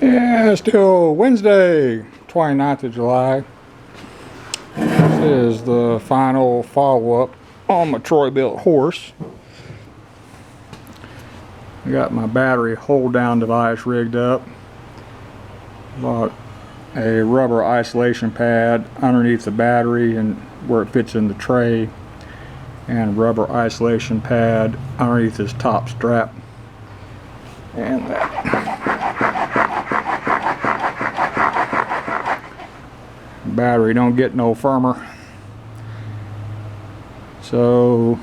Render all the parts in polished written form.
Yeah, still Wednesday, 29th of July. This is the final follow-up on my Troy Bilt Horse. I got my battery hold-down device rigged up. Bought a rubber isolation pad underneath the battery and where it fits in the tray, and rubber isolation pad underneath this top strap, and that battery don't get no firmer. So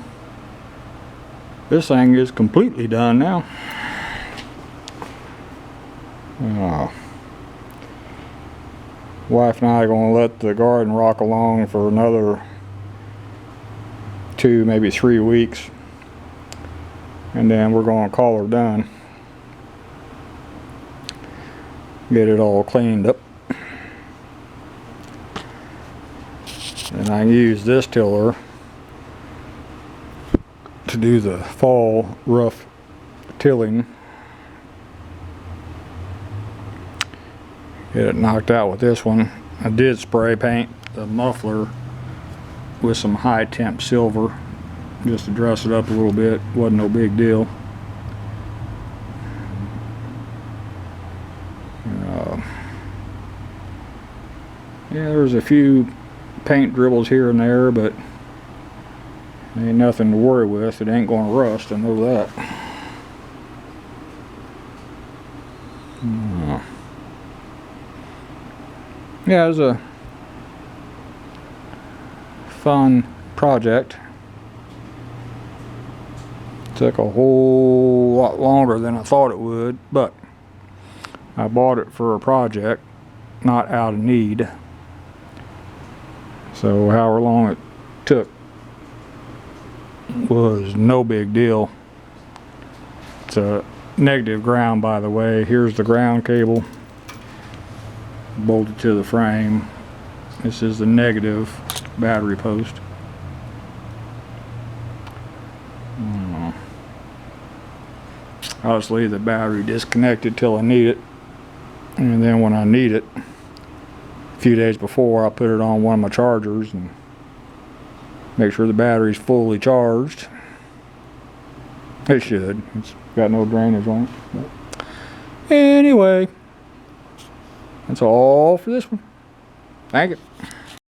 this thing is completely done now. Wife and I are going to let the garden rock along for another 2, maybe 3 weeks, and then we're going to call her done. Get it all cleaned up. And I can use this tiller to do the fall rough tilling. Get it knocked out with this one. I did spray paint the muffler with some high temp silver just to dress it up a little bit. Wasn't no big deal. Yeah, there's a few paint dribbles here and there, but ain't nothing to worry with. It ain't going to rust, I know that. Yeah, it was a fun project. Took a whole lot longer than I thought it would, but I bought it for a project, not out of need. So however long it took was no big deal. It's a negative ground, by the way. Here's the ground cable bolted to the frame. This is the negative battery post. I'll just leave the battery disconnected till I need it, and then when I need it, a few days before, I'll put it on one of my chargers and make sure the battery's fully charged. It should. It's got no drainage on it. But anyway, that's all for this one. Thank you.